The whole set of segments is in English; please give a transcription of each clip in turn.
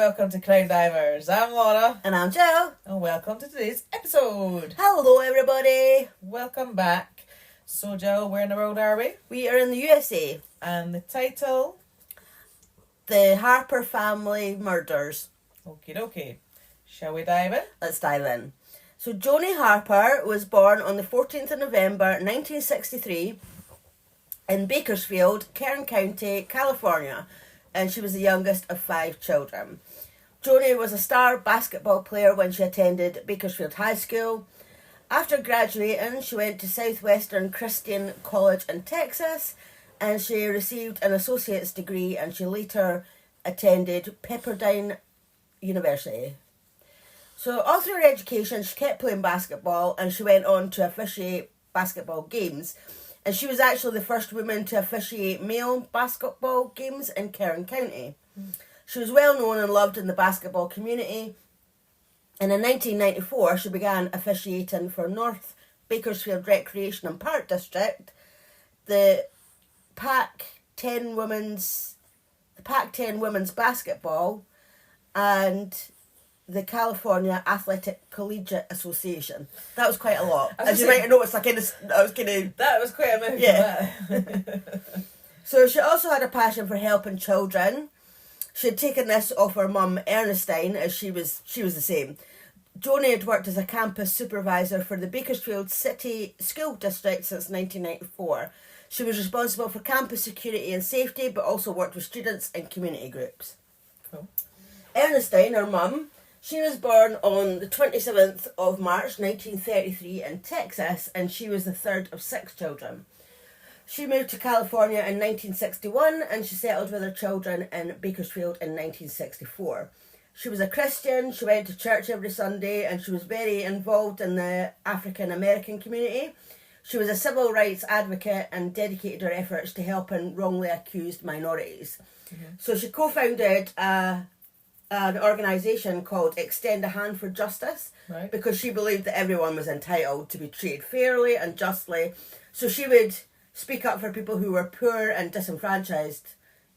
welcome to CrimeDivers. I'm Laura. And I'm Jo. And welcome to today's episode. Hello, everybody. Welcome back. So, Jo, where in the world are we? We are in the USA. And the title? The Harper Family Murders. Okie dokie. Shall we dive in? Let's dive in. So, Joanie Harper was born on the 14th of November 1963 in Bakersfield, Kern County, California. And she was the youngest of 5 children. Joanie was a star basketball player when she attended Bakersfield High School. After graduating, she went to Southwestern Christian College in Texas, and she received an associate's degree, and she later attended Pepperdine University. So all through her education, she kept playing basketball, and she went on to officiate basketball games. And she was actually the first woman to officiate male basketball games in Kern County. She was well known and loved in the basketball community. And in 1994, she began officiating for North Bakersfield Recreation and Park District, the Pac-10 women's basketball, and the California Athletic Collegiate Association. That was quite a lot. As you might have noticed, that was quite a mouthful. Yeah. So she also had a passion for helping children. She had taken this off her mum, Ernestine, as she was the same. Joanie had worked as a campus supervisor for the Bakersfield City School District since 1994. She was responsible for campus security and safety, but also worked with students and community groups. Cool. Ernestine, her mum, she was born on the 27th of March 1933 in Texas, and she was the third of 6 children. She moved to California in 1961, and she settled with her children in Bakersfield in 1964. She was a Christian, she went to church every Sunday, and she was very involved in the African American community. She was a civil rights advocate and dedicated her efforts to helping wrongly accused minorities. Mm-hmm. So she co-founded an organisation called Extend a Hand for Justice, right, because she believed that everyone was entitled to be treated fairly and justly. So she would speak up for people who were poor and disenfranchised.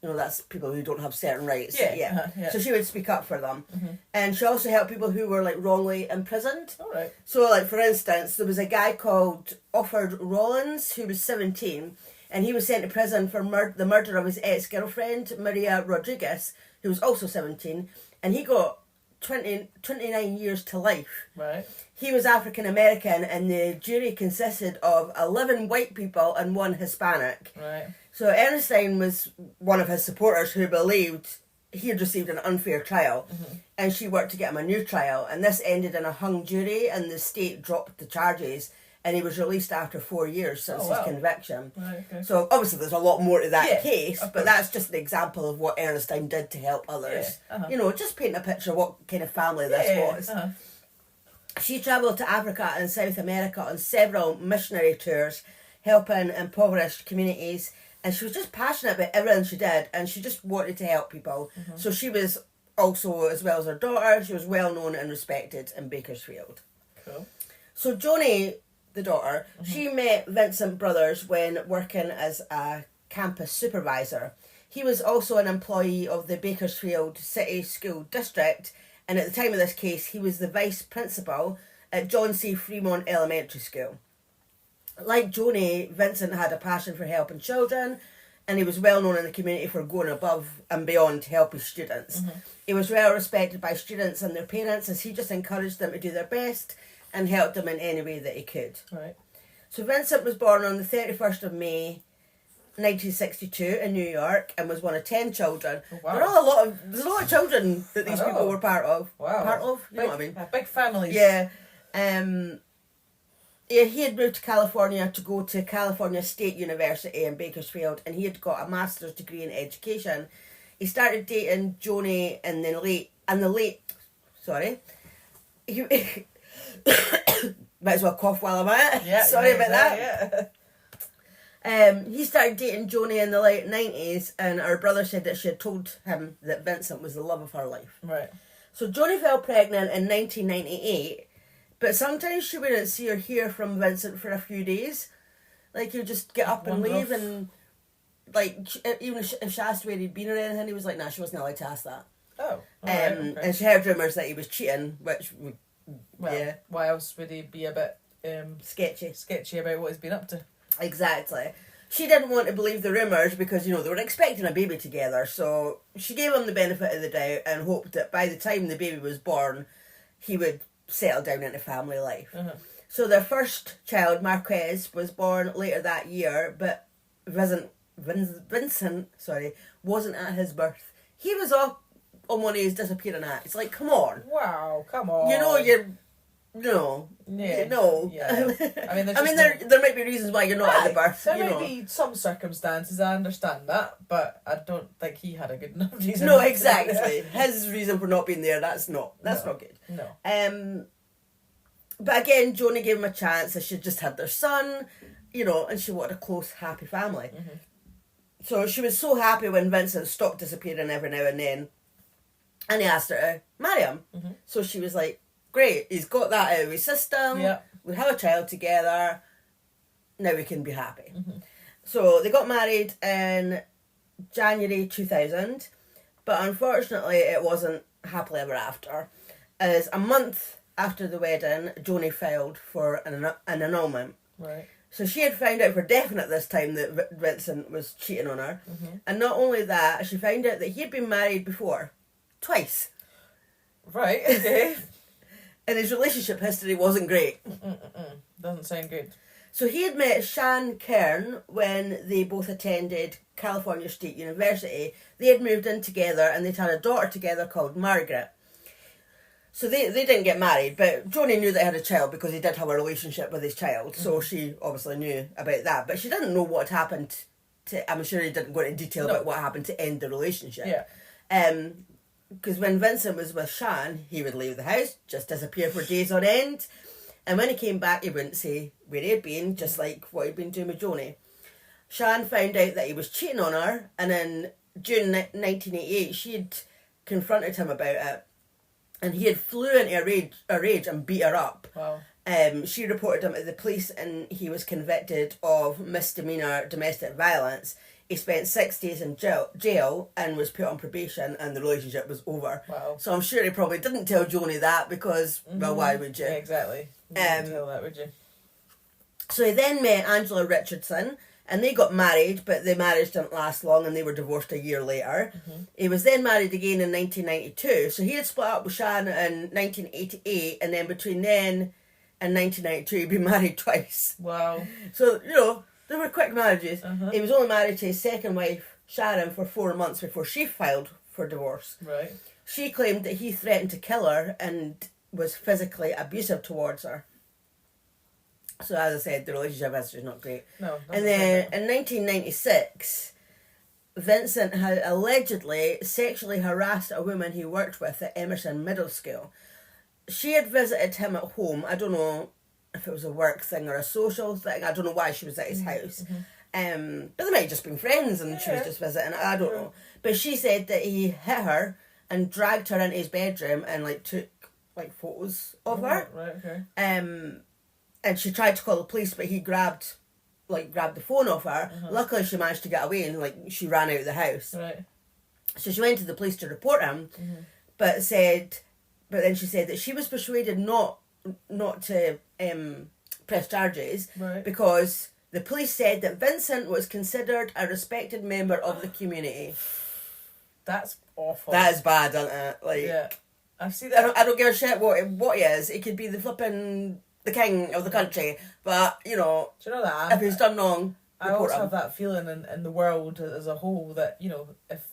You know, that's people who don't have certain rights. Yeah. So she would speak up for them. Mm-hmm. And she also helped people who were wrongly imprisoned. All right. So for instance, there was a guy called Offord Rollins who was 17, and he was sent to prison for the murder of his ex-girlfriend, Maria Rodriguez, who was also 17, and he got 29 years to life. Right. He was African American, and the jury consisted of 11 white people and 1 Hispanic. Right. So Ernestine was one of his supporters who believed he had received an unfair trial, mm-hmm, and she worked to get him a new trial, and this ended in a hung jury, and the state dropped the charges, and he was released after 4 years since his conviction. Right, okay. So obviously there's a lot more to that case, but course, that's just an example of what Ernestine did to help others. Yeah, uh-huh. You know, just paint a picture of what kind of family this was. Uh-huh. She travelled to Africa and South America on several missionary tours, helping impoverished communities, and she was just passionate about everything she did, and she just wanted to help people. Mm-hmm. So she was also, as well as her daughter, she was well known and respected in Bakersfield. Cool. So Joanie, the daughter, mm-hmm, she met Vincent Brothers when working as a campus supervisor. He was also an employee of the Bakersfield City School District, and at the time of this case, he was the vice principal at John C. Fremont Elementary School. Like Joanie, Vincent had a passion for helping children, and he was well known in the community for going above and beyond to help his students. Mm-hmm. He was well respected by students and their parents, as he just encouraged them to do their best and helped them in any way that he could. Right. So Vincent was born on the 31st of May 1962 in New York, and was one of 10 children. Oh, wow. There's a lot of children that these people were part of. Wow. Part of? You know what I mean? Big families. Yeah. He had moved to California to go to California State University in Bakersfield, and he had got a master's degree in education. He started dating Joanie in the late. He might as well cough while I'm at it. Yeah, Sorry about that. Yeah. He started dating Joanie in the late 90s, and her brother said that she had told him that Vincent was the love of her life. Right. So Joanie fell pregnant in 1998, but sometimes she wouldn't see or hear from Vincent for a few days. He'd just get up and leave, and even if she asked where he'd been or anything, he was like, nah, she wasn't allowed to ask that. Oh. Okay. And she heard rumours that he was cheating, which, Well, yeah, why else would he be a bit sketchy about what he's been up to? Exactly. She didn't want to believe the rumours because, they were expecting a baby together, so she gave him the benefit of the doubt and hoped that by the time the baby was born, he would settle down into family life. Uh-huh. So their first child, Marquez, was born later that year, but Vincent wasn't at his birth. He was on one of his disappearing acts. Like, come on. Wow, come on. No. Yeah. No. Yeah. I mean, there might be reasons why you're not at the birth. There might be some circumstances, I understand that, but I don't think he had a good enough reason. No, exactly. His reason for not being there, that's not good. No. But again, Joanie gave him a chance. She just had their son, and she wanted a close, happy family. Mm-hmm. So she was so happy when Vincent stopped disappearing every now and then, and he asked her to marry him. Mm-hmm. So she was like, great, he's got that out of his system. Yeah. We have a child together. Now we can be happy. Mm-hmm. So they got married in January 2000, but unfortunately it wasn't happily ever after. As a month after the wedding, Joanie filed for an annulment. Right. So she had found out for definite this time that Vincent was cheating on her. Mm-hmm. And not only that, she found out that he had been married before. Twice. Right, okay. And his relationship history wasn't great. Doesn't sound good. So he had met Shan Kern when they both attended California State University. They had moved in together and they'd had a daughter together called Margaret. So they didn't get married, but Joanie knew they had a child because he did have a relationship with his child. So she obviously knew about that. But she didn't know what happened I'm sure he didn't go into detail about what happened to end the relationship. Yeah. Because when Vincent was with Shan, he would leave the house, just disappear for days on end. And when he came back, he wouldn't say where he had been, just like what he'd been doing with Joanie. Shan found out that he was cheating on her, and in June 1988, she had confronted him about it. And he had flew into a rage and beat her up. Wow. She reported him to the police and he was convicted of misdemeanor domestic violence. He spent 6 days in jail and was put on probation, and the relationship was over. Wow. So I'm sure he probably didn't tell Joanie that because, well, why would you? Yeah, exactly. You wouldn't tell that, would you? So he then met Angela Richardson, and they got married, but the marriage didn't last long and they were divorced a year later. Mm-hmm. He was then married again in 1992. So he had split up with Shan in 1988, and then between then and 1992 he'd been married twice. Wow. So, they were quick marriages. Uh-huh. He was only married to his second wife, Sharon, for 4 months before she filed for divorce. Right. She claimed that he threatened to kill her and was physically abusive towards her. So as I said, the relationship history is not great. No. And then in 1996, Vincent had allegedly sexually harassed a woman he worked with at Emerson Middle School. She had visited him at home. I don't know if it was a work thing or a social thing. I don't know why she was at his house. Mm-hmm. But they might have just been friends and she was just visiting. I don't know. But she said that he hit her and dragged her into his bedroom and took photos of her. Right, okay. And she tried to call the police, but he grabbed the phone off her. Uh-huh. Luckily, she managed to get away and she ran out of the house. Right. So she went to the police to report him, but then she said that she was persuaded not to press charges because the police said that Vincent was considered a respected member of the community. That's awful. That is bad, isn't it? Yeah, I've seen that. I don't give a shit what he is. It could be the king of the country, but do you know that if he's done wrong, I also have that feeling in the world as a whole that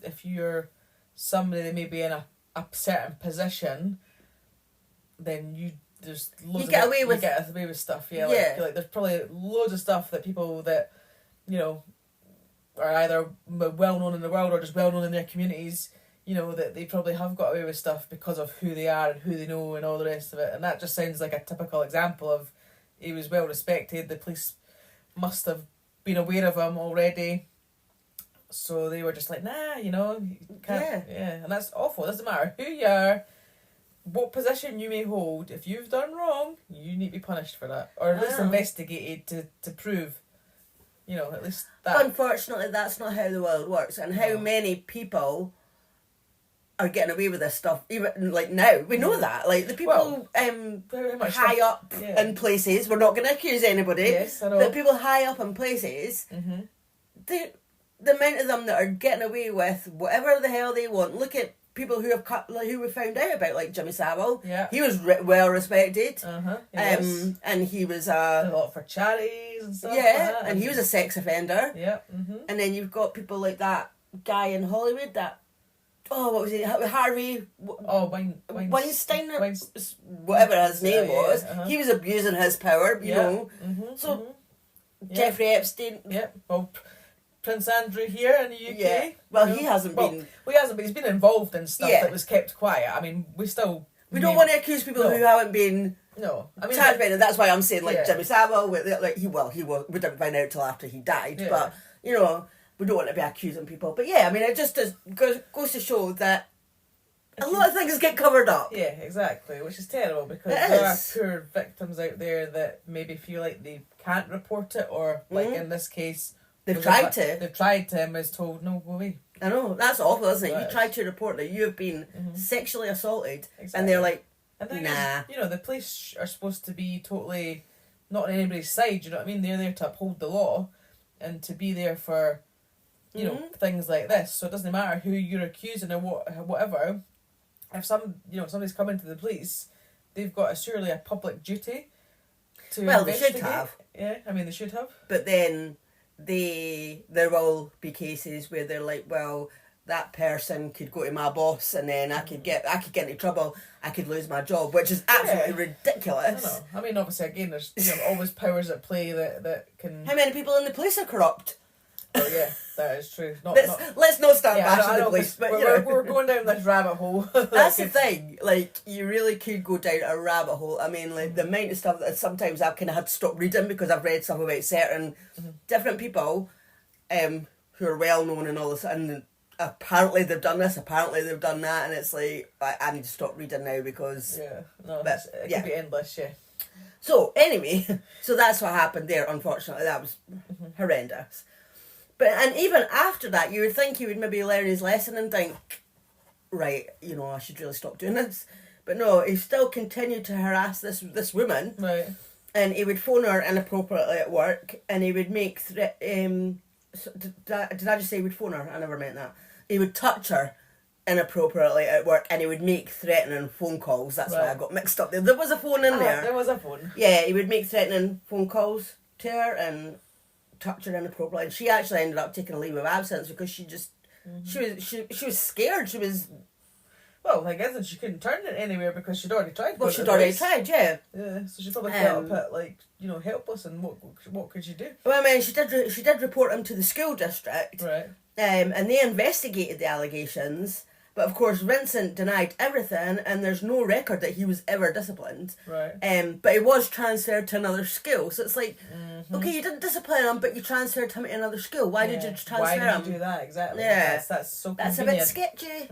if you're somebody that may be in a certain position, then you get away with stuff. Yeah, I feel like there's probably loads of stuff that people that are either well known in the world or just well known in their communities. That they probably have got away with stuff because of who they are and who they know and all the rest of it. And that just sounds like a typical example of he was well respected. The police must have been aware of him already. So they were just like, nah, you can't. Yeah. And that's awful. It doesn't matter who you are, what position you may hold. If you've done wrong, you need to be punished for that. Or at least investigated to prove, at least that. Unfortunately, that's not how the world works. And how many people are getting away with this stuff, even like now. We know that. Like the people very much high up in places, we're not going to accuse anybody. Yes, I know. But people high up in places, the amount of them that are getting away with whatever the hell they want. Look at people who who we found out about, like Jimmy Savile. Yeah. He was well respected. Yes. And he was Did a lot for charities and stuff. yeah, and he was a sex offender. Yeah. And then you've got people like that guy in Hollywood that, what was he? Harvey Weinstein, or whatever his name was. He was abusing his power, you know. So Jeffrey Epstein. Yeah. Well, Prince Andrew here in the UK. Yeah. Well, he hasn't been. Well, he hasn't, but he's been involved in stuff that was kept quiet. I mean, we don't want to accuse people who haven't been. No, I mean, that's why I'm saying Jimmy Savile. We didn't find out till after he died, but you know, we don't want to be accusing people. But yeah, I mean, it just goes to show that a lot of things get covered up. Yeah, exactly, which is terrible because there are poor victims out there that maybe feel like they can't report it, or like in this case. They've tried to and was told, no, go away. I know, that's awful, isn't it? You tried to report that you have been sexually assaulted, and they're like, nah. You know, the police are supposed to be totally not on anybody's side, you know what I mean? They're there to uphold the law and to be there for, you know, things like this. So it doesn't matter who you're accusing or whatever. If somebody's coming to the police, they've got surely a public duty to investigate. They should have. Yeah, I mean, they should have. But then there will be cases where they're like, well, that person could go to my boss and then I could get into trouble, I could lose my job, which is absolutely ridiculous. I mean, obviously, again, there's always powers at play that can. How many people in the police are corrupt? Oh yeah, that is true. Let's not start bashing the police, but we're going down this rabbit hole. That's the thing. Like, you really could go down a rabbit hole. I mean, like the amount of stuff that sometimes I've kind of had to stop reading because I've read stuff about certain different people, who are well known and all this, and apparently they've done this, apparently they've done that, and it's like I need to stop reading now because it could be endless. Yeah. So anyway, so that's what happened there. Unfortunately, that was horrendous. And even after that, you would think he would maybe learn his lesson and think, right, I should really stop doing this. But no, he still continued to harass this woman. Right. And he would phone her inappropriately at work, and he would make did I just say he would phone her? I never meant that. He would touch her inappropriately at work, and he would make threatening phone calls. That's why I got mixed up there. There was a phone in there. There was a phone. Yeah, he would make threatening phone calls to her and touch her inappropriately, and she actually ended up taking a leave of absence because she just she was scared. She was I guess she couldn't turn it anywhere because she'd already tried. Well, she'd already tried, yeah. So she probably felt a bit helpless, and what could she do? Well, I mean, she did report him to the school district, right? And they investigated the allegations. But of course, Vincent denied everything, and there's no record that he was ever disciplined. Right. But he was transferred to another school. So it's like, okay, you didn't discipline him, but you transferred him to another school. Why did you transfer him? Why did you do that? Exactly. Yeah. That's so convenient. That's a bit sketchy.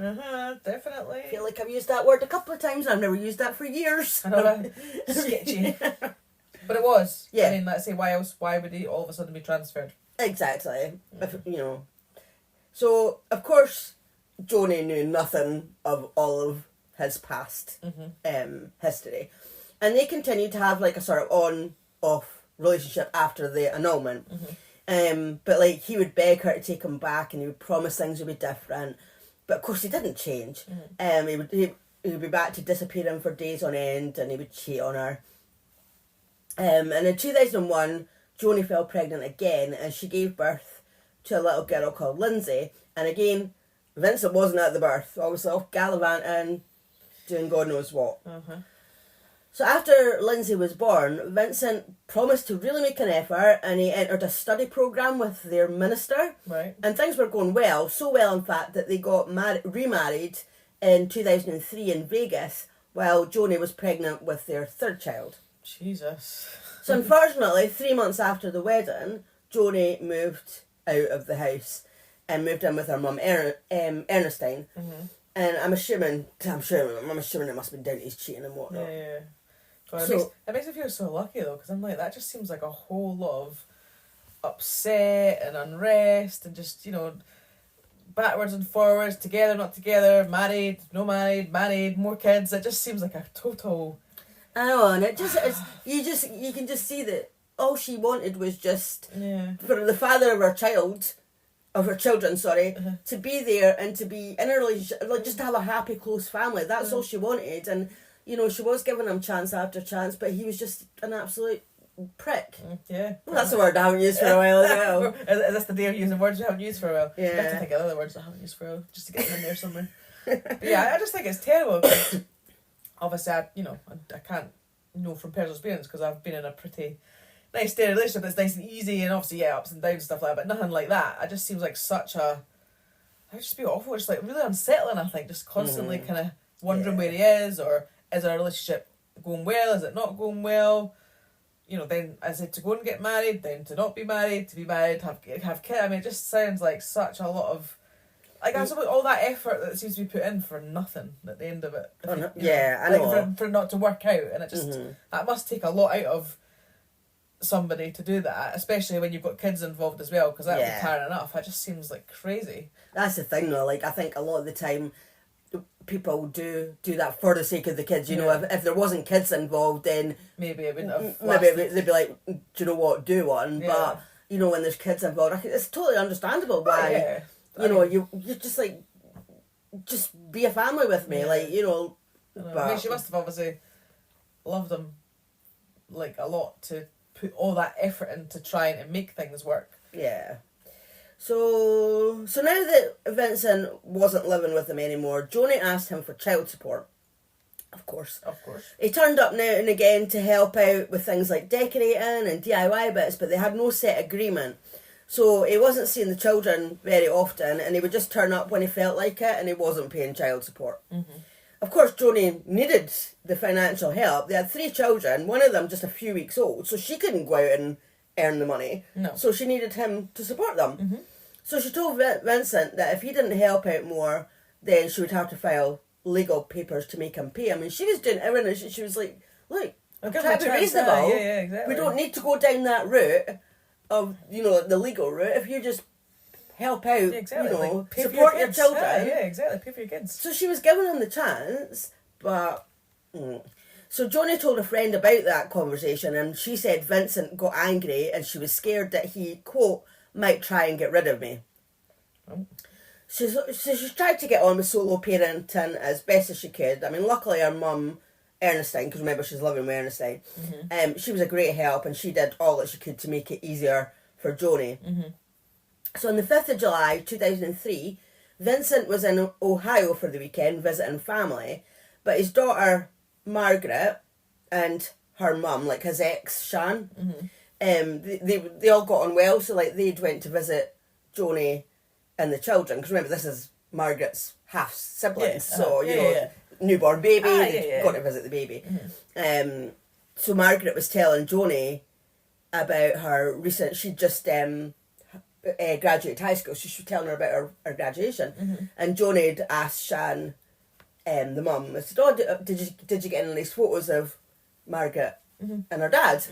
Definitely. I feel like I've used that word a couple of times. I've never used that for years. I know. Sketchy. But it was. Yeah. I mean, let's say, why would he all of a sudden be transferred? Exactly. So, of course, Joanie knew nothing of all of his past history. And they continued to have like a sort of on-off relationship after the annulment. But he would beg her to take him back, and he would promise things would be different. But of course he didn't change. He would be back to disappearing for days on end, and he would cheat on her. And in 2001, Joanie fell pregnant again, and she gave birth to a little girl called Lindsay. And again, Vincent wasn't at the birth, obviously off gallivanting, doing God knows what. So after Lindsay was born, Vincent promised to really make an effort, and he entered a study programme with their minister. Right. And things were going well, so well in fact that they got remarried in 2003 in Vegas, while Joanie was pregnant with their third child. Jesus. So unfortunately, 3 months after the wedding, Joanie moved out of the house and moved in with her mum, Ernestine. And I'm assuming it must have been down to his cheating and whatnot. Yeah. Well, it makes me feel so lucky though, because I'm like, that just seems like a whole lot of upset and unrest and just, backwards and forwards, together, not together, married, no married, married, more kids. It just seems like a total... I know, and you can just see that all she wanted was just for the father of her children, to be there and to be in a relationship, like just to have a happy, close family. That's all she wanted, and she was giving him chance after chance, but he was just an absolute prick. Yeah. Well, that's a word I haven't used for a while as well. Is this the day of using words we haven't used for a while? Yeah. I have to think of other words I haven't used for a while, just to get them in there somewhere. But yeah, I just think it's terrible. Cause obviously, I can't know from personal experience because I've been in a pretty nice, steady relationship that's nice and easy, and obviously, ups and downs and stuff like that, but nothing like that. It just seems like it would just be awful. It's like really unsettling, I think, just constantly kind of wondering where he is, or is our relationship going well, is it not going well? Then is it to go and get married, then to not be married, to be married, have kids? I mean, it just sounds like such a lot of... Like, that's about all that effort that seems to be put in for nothing at the end of it. I know. For it not to work out. And it just... That must take a lot out of somebody to do that, especially when you've got kids involved as well, because that would be tiring enough. It just seems like crazy. That's the thing, though. Like, I think a lot of the time people do that for the sake of the kids. If there wasn't kids involved, then maybe it wouldn't have maybe they'd be like, do you know what, do one. But when there's kids involved, it's totally understandable why you just like, just be a family with me, But I mean, she must have obviously loved him like a lot to put all that effort into trying to make things work. Yeah. So now that Vincent wasn't living with him anymore, Joanie asked him for child support. Of course. He turned up now and again to help out with things like decorating and DIY bits, but they had no set agreement. So he wasn't seeing the children very often, and he would just turn up when he felt like it, and he wasn't paying child support. Mm-hmm. Of course, Joanie needed the financial help. They had 3 children, one of them just a few weeks old, so she couldn't go out and earn the money. No. So she needed him to support them. Mm-hmm. So she told Vincent that if he didn't help out more, then she would have to file legal papers to make him pay. I mean, she was doing everything. She was like, look, I'm trying to be reasonable. Yeah, exactly. We don't need to go down that route of, the legal route. If you just help out, support your children. Yeah, exactly. Pay for your kids. So she was giving him the chance, but... So Joanie told a friend about that conversation, and she said Vincent got angry and she was scared that he, quote, might try and get rid of me. Oh. So she tried to get on with solo parenting as best as she could. I mean, luckily her mum, Ernestine, because remember she's living with Ernestine, she was a great help, and she did all that she could to make it easier for Joanie. Mm-hmm. So on the 5th of July 2003, Vincent was in Ohio for the weekend visiting family, but his daughter Margaret and her mum, like his ex Shan, they all got on well, so like they'd went to visit Joanie and the children, because remember this is Margaret's half siblings, so newborn baby, they got to visit the baby. So Margaret was telling Joanie about her recent, she'd just graduated high school, so she was telling her about her graduation, and Joanie had asked Shan, the mum, I said, oh, did you get any of these photos of Margaret and her dad?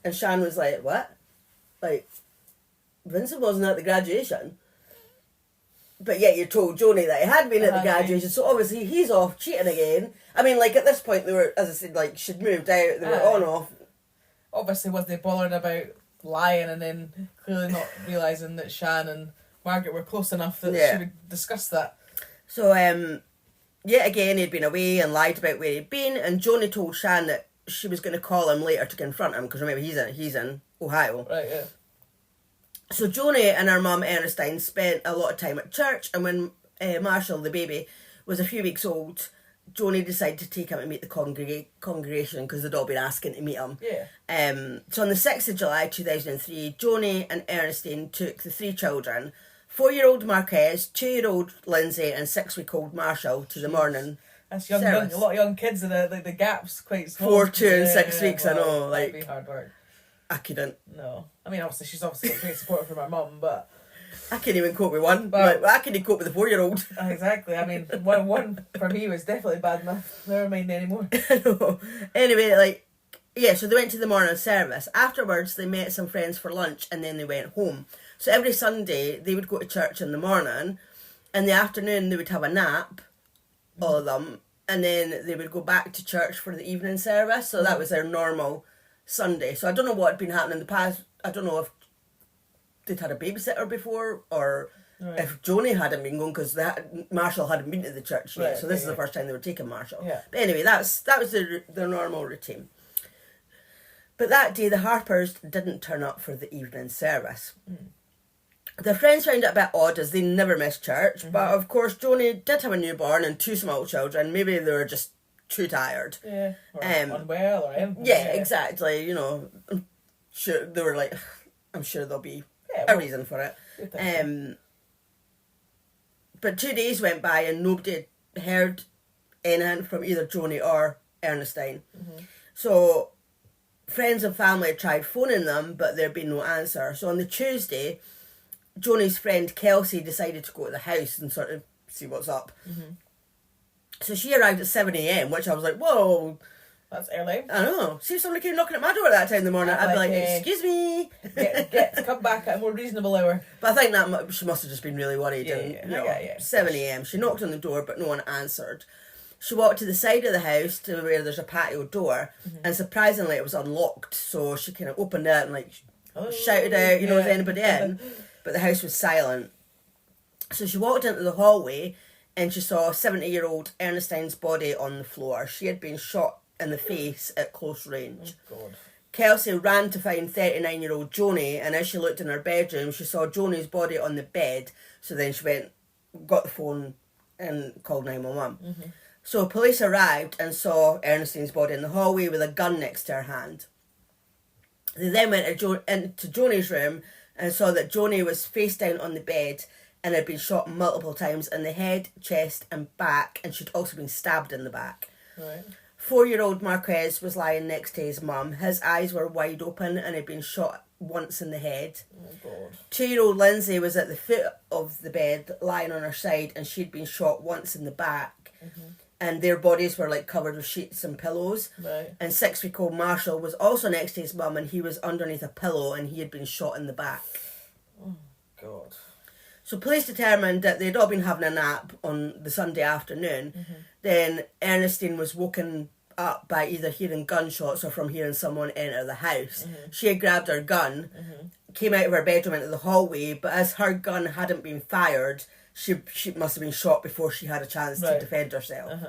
And Shan was like, what? Like, Vincent wasn't at the graduation. But yet you told Joanie that he had been at the graduation, so obviously he's off cheating again. I mean, like, at this point they were, as I said, like, she'd moved out, they were on off. Obviously wasn't they bothering about lying and then clearly not realising that Shan and Margaret were close enough that she would discuss that. So, yet again, he'd been away and lied about where he'd been, and Joanie told Shan that she was going to call him later to confront him, because remember, he's in Ohio. Right, yeah. So Joanie and her mum, Ernestine, spent a lot of time at church, and when Marshall, the baby, was a few weeks old, Joanie decided to take him to meet the congregation, because they'd all been asking to meet him. Yeah. So on the 6th of July 2003, Joanie and Ernestine took the 3 children, 4-year-old Marquez, 2-year-old Lindsay, and 6-week-old Marshall to the morning. That's young, a lot of young kids, and the gap's quite small. 4, 2 and 6 weeks, I know. That'd be hard work. I couldn't. No. I mean, she's got great support from her mum, but... I couldn't even cope with one. But I couldn't cope with the 4-year-old. Exactly. I mean, one for me was definitely bad enough. Never mind anymore. No. Anyway, so they went to the morning service. Afterwards, they met some friends for lunch, and then they went home. So every Sunday, they would go to church in the morning, In the afternoon, they would have a nap, all of them, and then they would go back to church for the evening service. So that was their normal Sunday. So I don't know what had been happening in the past. I don't know if they'd had a babysitter before, or if Joanie hadn't been going, because Marshall hadn't been to the church yet. So this is the first time they were taking Marshall. Yeah. But anyway, that was their normal routine. But that day, the Harpers didn't turn up for the evening service. Their friends found it a bit odd, as they never missed church. But of course, Joanie did have a newborn and 2 small children. Maybe they were just too tired. Yeah, or unwell or anything. Yeah, exactly. You know, I'm sure they were like, I'm sure there'll be a reason for it. But 2 days went by and nobody heard anything from either Joanie or Ernestine. So friends and family tried phoning them, but there'd been no answer. So on the Tuesday, Joanie's friend Kelsey decided to go to the house and sort of see what's up. So she arrived at 7 a.m, which I was like, whoa. That's early. I know. See if somebody came knocking at my door at that time in the morning, I'd be like, excuse me. Get to come back at a more reasonable hour. But I think that she must have just been really worried. 7 a.m. She knocked on the door, but no one answered. She walked to the side of the house to where there's a patio door, and surprisingly it was unlocked. So she kind of opened it and shouted out, is anybody in? But the house was silent. So she walked into the hallway and she saw 70-year-old Ernestine's body on the floor. She had been shot in the face at close range. Oh, God. Kelsey ran to find 39-year-old Joanie, and as she looked in her bedroom, she saw Joanie's body on the bed. So then she got the phone and called 911. So police arrived and saw Ernestine's body in the hallway with a gun next to her hand. They then went into Joanie's room and saw that Joanie was face down on the bed and had been shot multiple times in the head, chest and back, and she'd also been stabbed in the back. Right. 4-year-old Marquez was lying next to his mum. His eyes were wide open and had been shot once in the head. Oh, God. 2-year-old Lindsay was at the foot of the bed, lying on her side, and she'd been shot once in the back. And their bodies were covered with sheets and pillows. Right. And 6-week-old Marshall was also next to his mum, and he was underneath a pillow, and he had been shot in the back. Oh, God. So police determined that they'd all been having a nap on the Sunday afternoon. Then Ernestine was woken up by either hearing gunshots or from hearing someone enter the house. She had grabbed her gun, came out of her bedroom into the hallway, but as her gun hadn't been fired, she must have been shot before she had a chance to defend herself.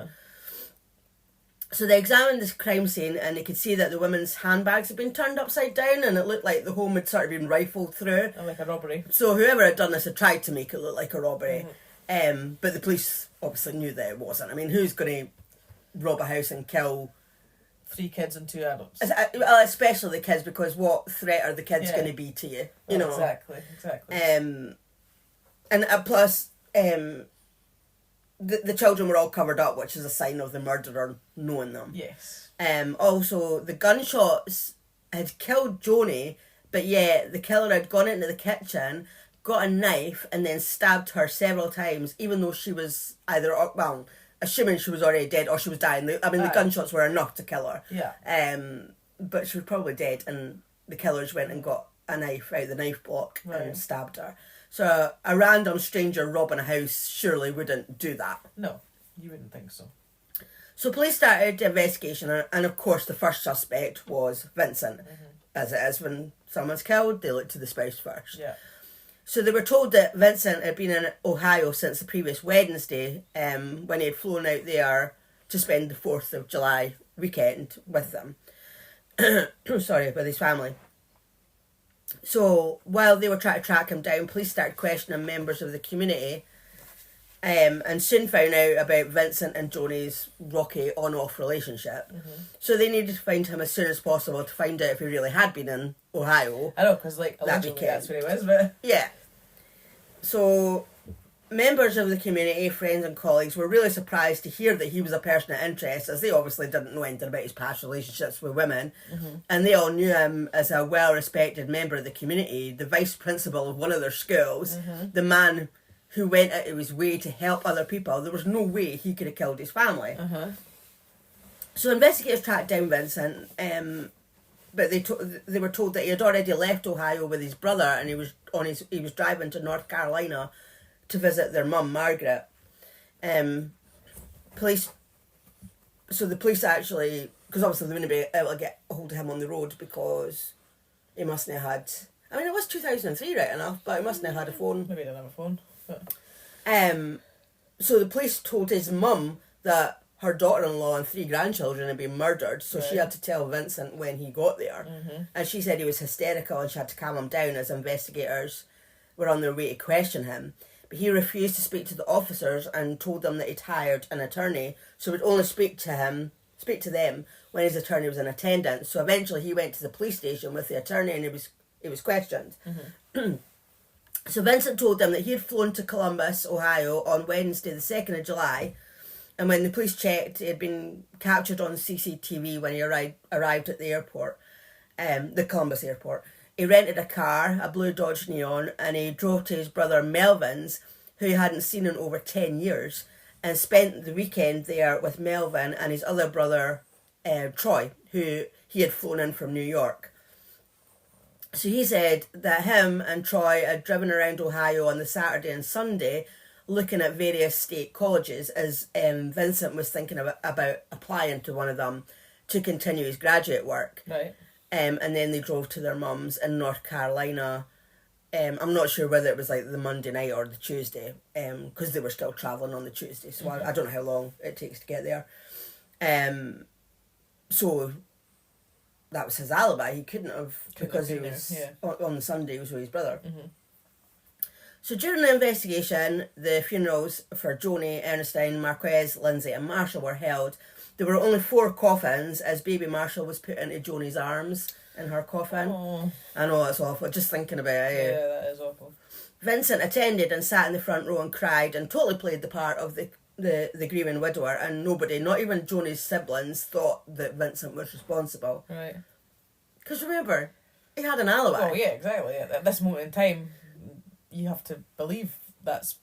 So they examined this crime scene and they could see that the women's handbags had been turned upside down, and it looked like the home had sort of been rifled through. Like a robbery. So whoever had done this had tried to make it look like a robbery. But the police obviously knew that it wasn't. I mean, who's going to rob a house and kill 3 kids and 2 adults? Well, especially the kids, because what threat are the kids going to be to you? You know. Exactly. And plus, the children were all covered up, which is a sign of the murderer knowing them. Yes. Also, the gunshots had killed Joanie, but yet the killer had gone into the kitchen, got a knife, and then stabbed her several times, even though she was assuming she was already dead or she was dying. The gunshots were enough to kill her. Yeah. But she was probably dead, and the killers went and got a knife out of the knife block and stabbed her. So a random stranger robbing a house surely wouldn't do that. No, you wouldn't think so. So police started the investigation, and of course the first suspect was Vincent. As it is when someone's killed, they look to the spouse first. Yeah. So they were told that Vincent had been in Ohio since the previous Wednesday, when he had flown out there to spend the 4th of July weekend with them. With his family. So while they were trying to track him down, police started questioning members of the community, and soon found out about Vincent and Joanie's rocky on-off relationship. So they needed to find him as soon as possible to find out if he really had been in Ohio. I know, because allegedly that's where he was, but... Yeah. So members of the community, friends and colleagues, were really surprised to hear that he was a person of interest, as they obviously didn't know anything about his past relationships with women. And they all knew him as a well-respected member of the community, the vice principal of one of their schools, the man who went out of his way to help other people. There was no way he could have killed his family. So investigators tracked down Vincent, but they were told that he had already left Ohio with his brother, and he was driving to North Carolina to visit their mum, Margaret. The police actually, because obviously they wouldn't be able to get a hold of him on the road because he mustn't have had, I mean, it was 2003 right enough, but he mustn't have had a phone. Maybe he didn't have a phone. But... So the police told his mum that her daughter-in-law and 3 grandchildren had been murdered, so she had to tell Vincent when he got there. And she said he was hysterical and she had to calm him down as investigators were on their way to question him. But he refused to speak to the officers and told them that he'd hired an attorney, so he'd only speak to them when his attorney was in attendance. So eventually he went to the police station with the attorney and he was questioned. So Vincent told them that he had flown to Columbus, Ohio on Wednesday the 2nd of July, and when the police checked, he had been captured on CCTV when he arrived at the airport, the Columbus airport. He rented a car, a blue Dodge Neon, and he drove to his brother Melvin's, who he hadn't seen in over 10 years, and spent the weekend there with Melvin and his other brother, Troy, who he had flown in from New York. So he said that him and Troy had driven around Ohio on the Saturday and Sunday looking at various state colleges as Vincent was thinking about applying to one of them to continue his graduate work. Right. And then they drove to their mum's in North Carolina. I'm not sure whether it was like the Monday night or the Tuesday, because they were still travelling on the Tuesday, so I don't know how long it takes to get there. So that was his alibi. He couldn't have, because he was on the Sunday, he was with his brother. So during the investigation, the funerals for Joanie, Ernestine, Marquez, Lindsay and Marshall were held. There were only 4 coffins as baby Marshall was put into Joanie's arms in her coffin. Oh. I know, it's awful, just thinking about it. Yeah, that is awful. Vincent attended and sat in the front row and cried and totally played the part of the grieving widower, and nobody, not even Joanie's siblings, thought that Vincent was responsible. Right. Because remember, he had an alibi. Oh, yeah, exactly. At this moment in time, you have to believe that's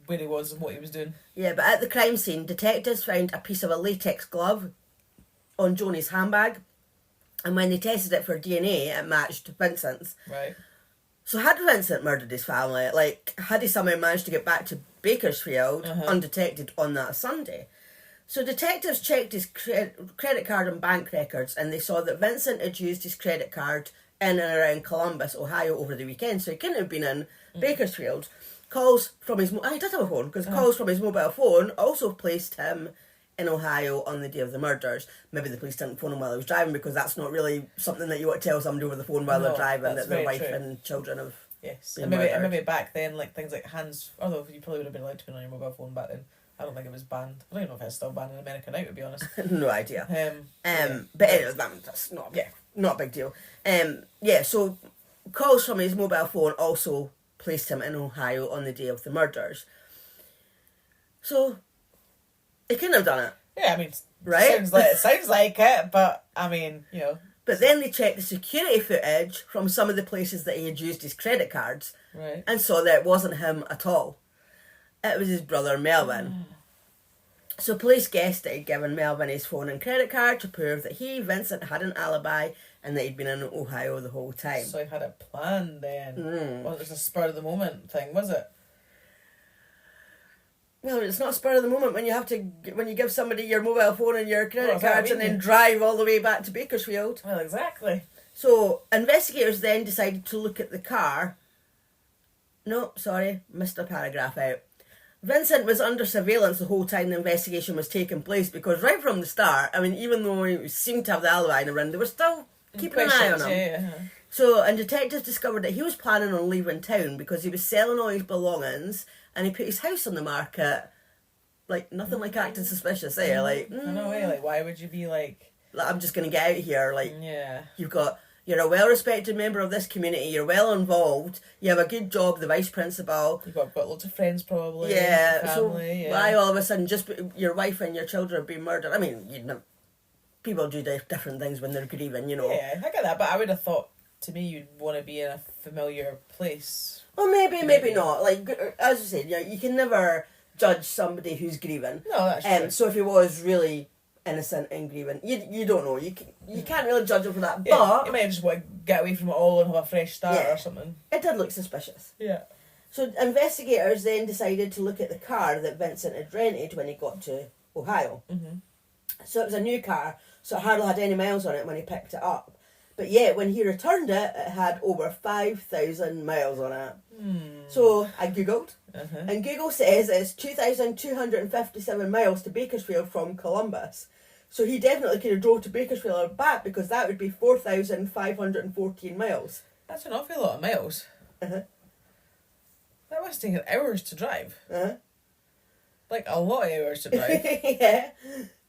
where he was and what he was doing. Yeah, but at the crime scene, detectives found a piece of a latex glove on Joanie's handbag, and when they tested it for DNA, it matched Vincent's. Right. So had Vincent murdered his family? Like, had he somehow managed to get back to Bakersfield undetected on that Sunday? So detectives checked his credit card and bank records, and they saw that Vincent had used his credit card in and around Columbus, Ohio over the weekend, so he couldn't have been in Bakersfield. Calls from his... he did have a phone, because calls from his mobile phone also placed him in Ohio on the day of the murders. Maybe the police didn't phone him while he was driving, because that's not really something that you want to tell somebody over the phone while they're driving, that their wife and children have been murdered. And maybe back then, like things like hands... Although you probably would have been allowed to be on your mobile phone back then. I don't think it was banned. I don't even know if it's still banned in America now, to be honest. No idea. But anyway, that's not a big deal. So calls from his mobile phone also placed him in Ohio on the day of the murders. So he couldn't have done it. Yeah, I mean, right? It sounds like it, but I mean, you know. But then they checked the security footage from some of the places that he had used his credit cards, right, and saw that it wasn't him at all. It was his brother Melvin. So police guessed that he'd given Melvin his phone and credit card to prove that Vincent, had an alibi and that he'd been in Ohio the whole time. So he had it planned then. Well, it was a spur of the moment thing, was it? Well, it's not spur of the moment when you give somebody your mobile phone and your credit cards and then drive all the way back to Bakersfield. Well, exactly. So investigators then decided to look at the car. No, sorry, missed a paragraph out. Vincent was under surveillance the whole time the investigation was taking place, because right from the start, I mean, even though he seemed to have the alibi in the room, they were still keeping an eye on him. Yeah. So, and detectives discovered that he was planning on leaving town because he was selling all his belongings and he put his house on the market. Like, nothing like acting suspicious there. Like, I know, like, why would you be like, I'm just going to get out of here. Like, yeah. You're a well-respected member of this community. You're well involved. You have a good job, the vice principal. You've got lots of friends, probably. Yeah. Family, so why all of a sudden just your wife and your children have been murdered? I mean, people do different things when they're grieving, you know. Yeah, I get that, but I would have thought, to me, you'd want to be in a familiar place. Well, maybe not. Like, as you said, you can never judge somebody who's grieving. No, that's true. So if he was really innocent and grieving, you don't know. You can't really judge him for that. Yeah, but you might just want to get away from it all and have a fresh start or something. It did look suspicious. Yeah. So investigators then decided to look at the car that Vincent had rented when he got to Ohio. Mm-hmm. So it was a new car, so it hardly had any miles on it when he picked it up. But yet, when he returned it, it had over 5,000 miles on it. So I googled, and Google says it's 2,257 miles to Bakersfield from Columbus. So he definitely could have drove to Bakersfield or back, because that would be 4,514 miles. That's an awful lot of miles. That must take hours to drive. Like, a lot of hours to drive. Yeah.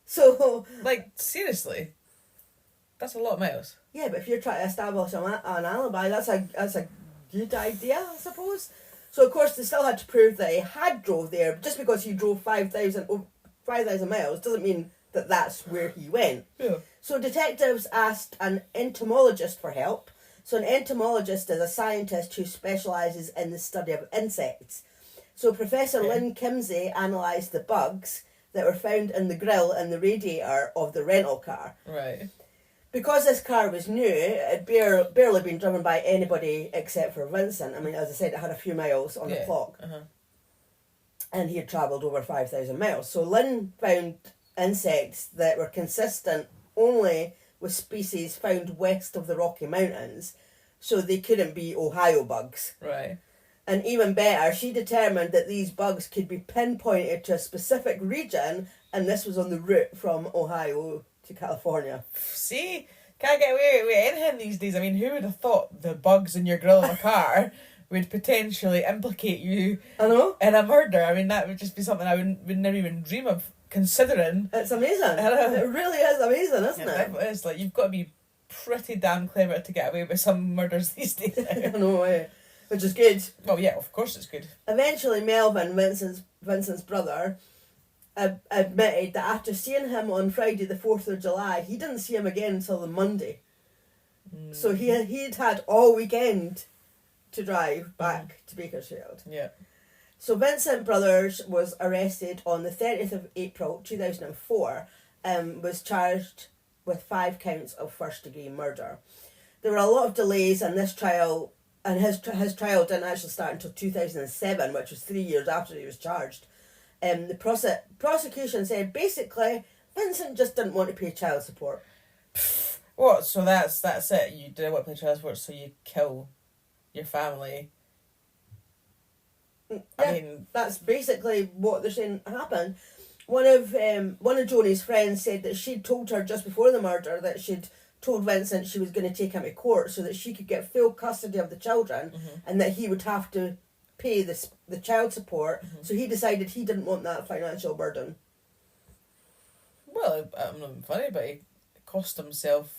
So... Like, seriously. That's a lot of miles. Yeah, but if you're trying to establish an alibi, that's a good idea, I suppose. So, of course, they still had to prove that he had drove there. Just because he drove 5,000 miles doesn't mean that that's where he went. Yeah. So detectives asked an entomologist for help. So an entomologist is a scientist who specialises in the study of insects. So Professor Lynn Kimsey analysed the bugs that were found in the grille and the radiator of the rental car. Right. Because this car was new, it had barely been driven by anybody except for Vincent. I mean, as I said, it had a few miles on the clock. And he had travelled over 5,000 miles. So Lynn found insects that were consistent only with species found west of the Rocky Mountains, so they couldn't be Ohio bugs. Right. And even better, she determined that these bugs could be pinpointed to a specific region, and this was on the route from Ohio to California. See? Can't get away with anything these days. I mean, who would have thought the bugs in your grill of a car would potentially implicate you in a murder? I mean, that would just be something I would never even dream of considering. It's amazing. It really is amazing, isn't it? It is. Like, you've got to be pretty damn clever to get away with some murders these days. I know, which is good. Oh yeah, of course it's good. Eventually, Melvin, Vincent's brother, admitted that after seeing him on Friday the 4th of July, he didn't see him again until the Monday. So he'd had all weekend to drive back to Bakersfield. Yeah. So Vincent Brothers was arrested on the 30th of April 2004 and was charged with 5 counts of first-degree murder. There were a lot of delays in this trial, and his trial didn't actually start until 2007, which was 3 years after he was charged. The prosecution said basically Vincent just didn't want to pay child support. What? So that's it? You didn't want to pay child support, so you kill your family? Yeah, I mean, that's basically what they're saying happened. One of Joanie's friends said that she'd told her just before the murder that she'd told Vincent she was going to take him to court so that she could get full custody of the children, and that he would have to pay the child support. So he decided he didn't want that financial burden. Well, I'm not being funny, but he cost himself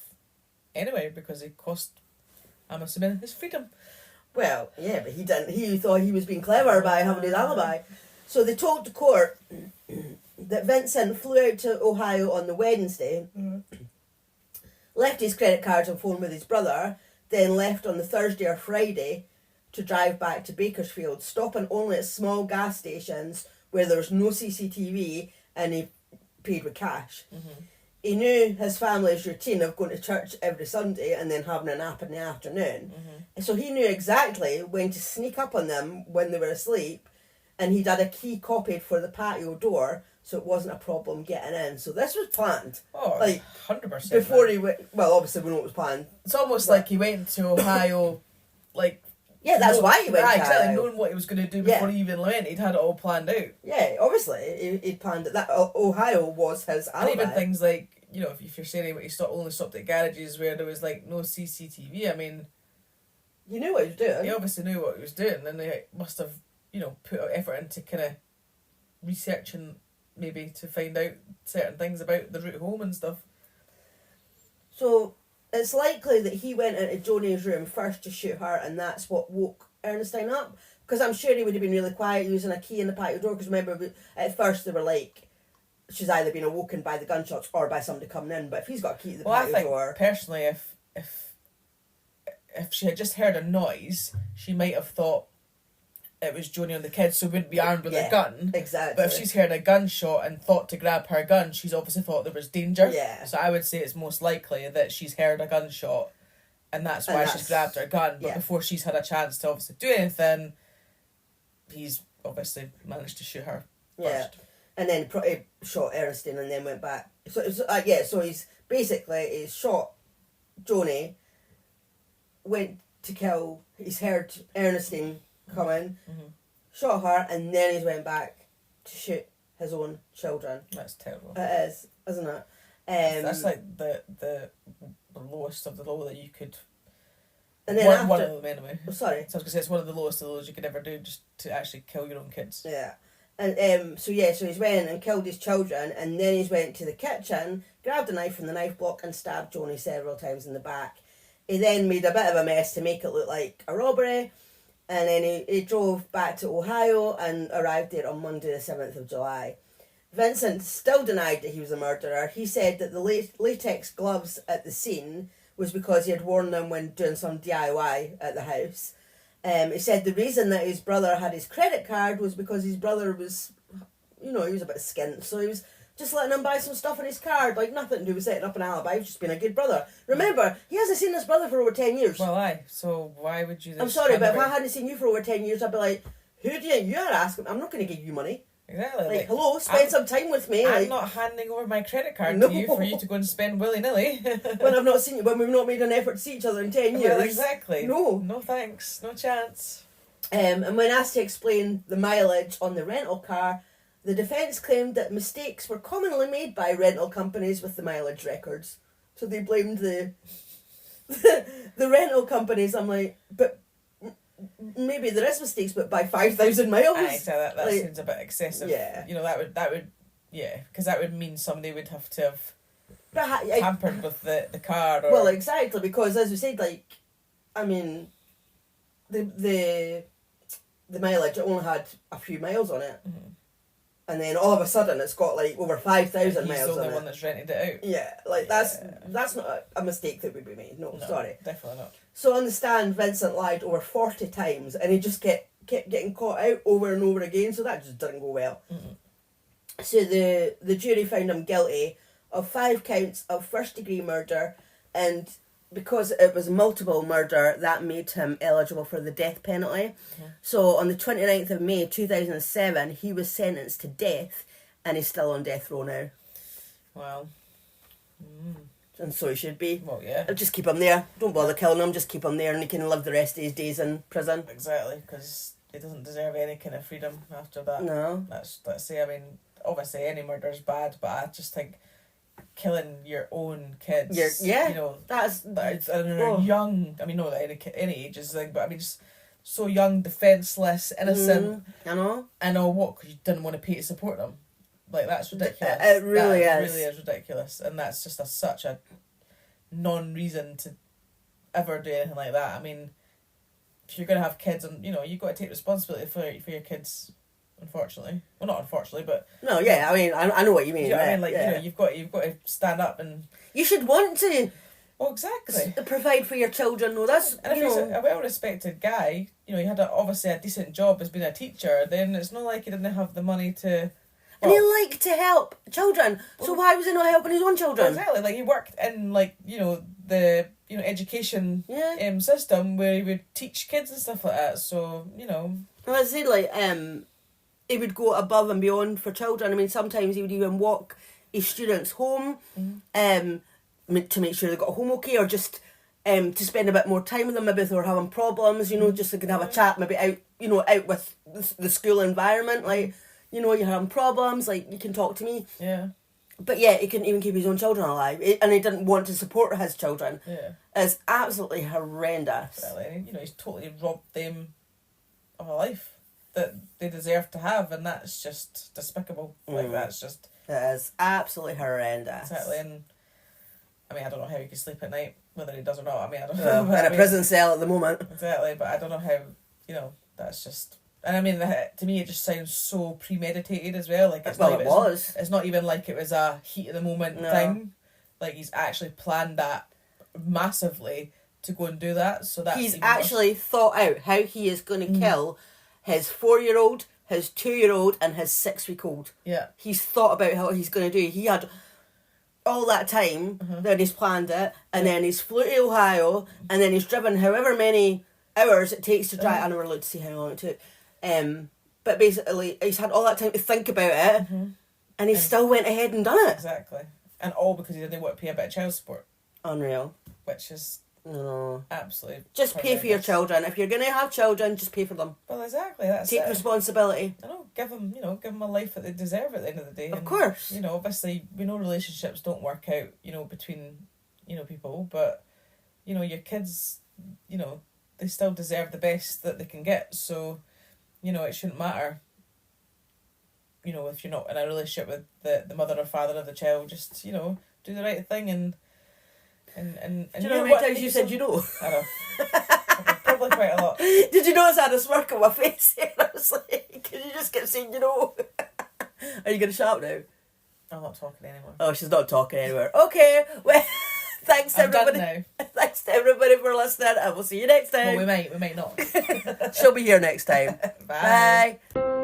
anyway, because he cost, I'm assuming, his freedom. Well, yeah, but he didn't. He thought he was being clever by having his alibi. So they told the court that Vincent flew out to Ohio on the Wednesday, left his credit cards and phone with his brother, then left on the Thursday or Friday to drive back to Bakersfield, stopping only at small gas stations where there was no CCTV, and he paid with cash. He knew his family's routine of going to church every Sunday and then having a nap in the afternoon. So he knew exactly when to sneak up on them when they were asleep, and he'd had a key copied for the patio door, so it wasn't a problem getting in. So this was planned. Oh, like 100%. Before he went, well, obviously we know it was planned. It's almost like he went to Ohio, like... Yeah, that's why he went to exactly, Ohio. knowing what he was going to do before he even went. He'd had it all planned out. Yeah, obviously, he'd planned it. That Ohio was his alibi. And even things like, you know, if you're saying he only stopped at garages where there was, like, no CCTV, I mean... You knew what he was doing. He obviously knew what he was doing, and they must have, you know, put effort into kind of researching, maybe, to find out certain things about the route home and stuff. So, it's likely that he went into Joanie's room first to shoot her, and that's what woke Ernestine up. Because I'm sure he would have been really quiet using a key in the patio door, because remember, at first they were like, she's either been awoken by the gunshots or by somebody coming in, but if he's got a key to the patio door... personally, if she had just heard a noise, she might have thought it was Joanie and the kids, so wouldn't be armed with a gun. Exactly. But if she's heard a gunshot and thought to grab her gun, she's obviously thought there was danger. Yeah. So I would say it's most likely that she's heard a gunshot, and that's why she's grabbed her gun. But before she's had a chance to obviously do anything, he's obviously managed to shoot her Yeah. first. And then he shot Ernestine and then went back. So he's shot Joanie, went to kill, he's heard Ernestine coming, shot her, and then he's went back to shoot his own children. That's terrible. It is, isn't it? That's like the lowest of the low that you could... And then one of them anyway. Oh, sorry. So I was going to say, it's one of the lowest of the lows you could ever do, just to actually kill your own kids. Yeah. And so he's went and killed his children, and then he's went to the kitchen, grabbed a knife from the knife block and stabbed Joanie several times in the back. He then made a bit of a mess to make it look like a robbery, and then he drove back to Ohio and arrived there on Monday the 7th of July. Vincent still denied that he was a murderer. He said that the latex gloves at the scene was because he had worn them when doing some DIY at the house. He said the reason that his brother had his credit card was because his brother was, he was a bit skint, so he was just letting him buy some stuff on his card, like nothing to do with setting up an alibi. He was just being a good brother. Remember, he hasn't seen his brother for over 10 years. Well, aye. So why would you... I'm sorry, but if I hadn't seen you for over 10 years, I'd be like, who do you are asking? I'm not going to give you money. Exactly. Like, hello, spend some time with me. I'm not handing over my credit card to you for you to go and spend willy-nilly. When I've not seen you, when we've not made an effort to see each other in 10 years. Well, exactly. No. No thanks. No chance. And when asked to explain the mileage on the rental car, the defence claimed that mistakes were commonly made by rental companies with the mileage records. So they blamed the rental companies. I'm like, but maybe there is mistakes, but by 5,000 miles. Aye, so that like, seems a bit excessive. Yeah. That would because that would mean somebody would have to have tampered with the car. Or... Well, exactly, because as we said, the mileage only had a few miles on it. Mm-hmm. And then all of a sudden it's got like over 5,000 miles on it. He's the only one that's rented it out. Yeah, that's not a mistake that would be made. No, sorry. Definitely not. So on the stand, Vincent lied over 40 times and he just kept getting caught out over and over again, so that just didn't go well. Mm-hmm. So the jury found him guilty of 5 counts of first-degree murder, and because it was multiple murder, that made him eligible for the death penalty. Yeah. So on the 29th of May 2007, he was sentenced to death, and he's still on death row now. Wow. And so he should be. Well, yeah. Just keep him there. Don't bother killing him, just keep him there, and he can live the rest of his days in prison. Exactly, because he doesn't deserve any kind of freedom after that. No. Let's say, I mean, obviously any murder is bad, but I just think killing your own kids, that's young. I mean, not at any age is the thing, but I mean, just so young, defenseless, innocent. I know. What? Because you didn't want to pay to support them. Like, that's ridiculous. It really that is. Really is ridiculous, and that's just such a non-reason to ever do anything like that. I mean, if you're gonna have kids, and you've got to take responsibility for your kids. Unfortunately, well, not unfortunately, but no, yeah. I mean, I know what you mean. You know what I mean? Like, you've got to stand up and you should want to. Well, exactly. Provide for your children. No, that's and if he's a well-respected guy, he had obviously a decent job as being a teacher. Then it's not like he didn't have the money to. And he liked to help children. So why was he not helping his own children? Exactly. Like, he worked in the education system where he would teach kids and stuff like that. So Well, I said he would go above and beyond for children. I mean, sometimes he would even walk his students home, to make sure they got home okay, or just to spend a bit more time with them. Maybe if they were having problems, just so they could have a chat. Maybe out with the school environment, like. You're having problems, like, you can talk to me. Yeah. But yeah, he couldn't even keep his own children alive. And he didn't want to support his children. Yeah. It's absolutely horrendous. Well, he's totally robbed them of a life that they deserve to have, and that's just despicable. Like, that's just... It is absolutely horrendous. Exactly, and... I mean, I don't know how he can sleep at night, whether he does or not. I mean, I don't know. In a prison cell at the moment. Exactly, but I don't know how, that's just... And I mean, to me, it just sounds so premeditated as well. Like, it was. It's not even like it was a heat of the moment thing. Like, he's actually planned that massively to go and do that. So that's he's actually thought out how he is going to kill his 4-year-old, his 2-year-old, and his 6-week-old. Yeah. He's thought about how he's going to do. He had all that time that he's planned it, and then he's flew to Ohio, and then he's driven however many hours it takes to drive. I never allowed to see how long it took. but basically he's had all that time to think about it, and he still went ahead and done it. Exactly. And all because he didn't want to pay a bit of child support. Unreal. Which is no absolutely just pay for your children. If you're going to have children, just pay for them. Well, exactly. That's Take responsibility. I know. Give them a life that they deserve at the end of the day. Of course. Obviously, we know relationships don't work out, between, people, but, your kids, they still deserve the best that they can get. So, it shouldn't matter, if you're not in a relationship with the mother or father of the child, just, do the right thing and do you know how many times you said you know? I know. Probably quite a lot. Did you notice I had a smirk on my face there? I was like, because you just kept saying, Are you going to shut up now? I'm not talking anymore. Oh, she's not talking anywhere. Okay, well, thanks everybody. Done now. Thanks to everybody for listening, and we'll see you next time. Well, we might not. She'll be here next time. Bye. Bye.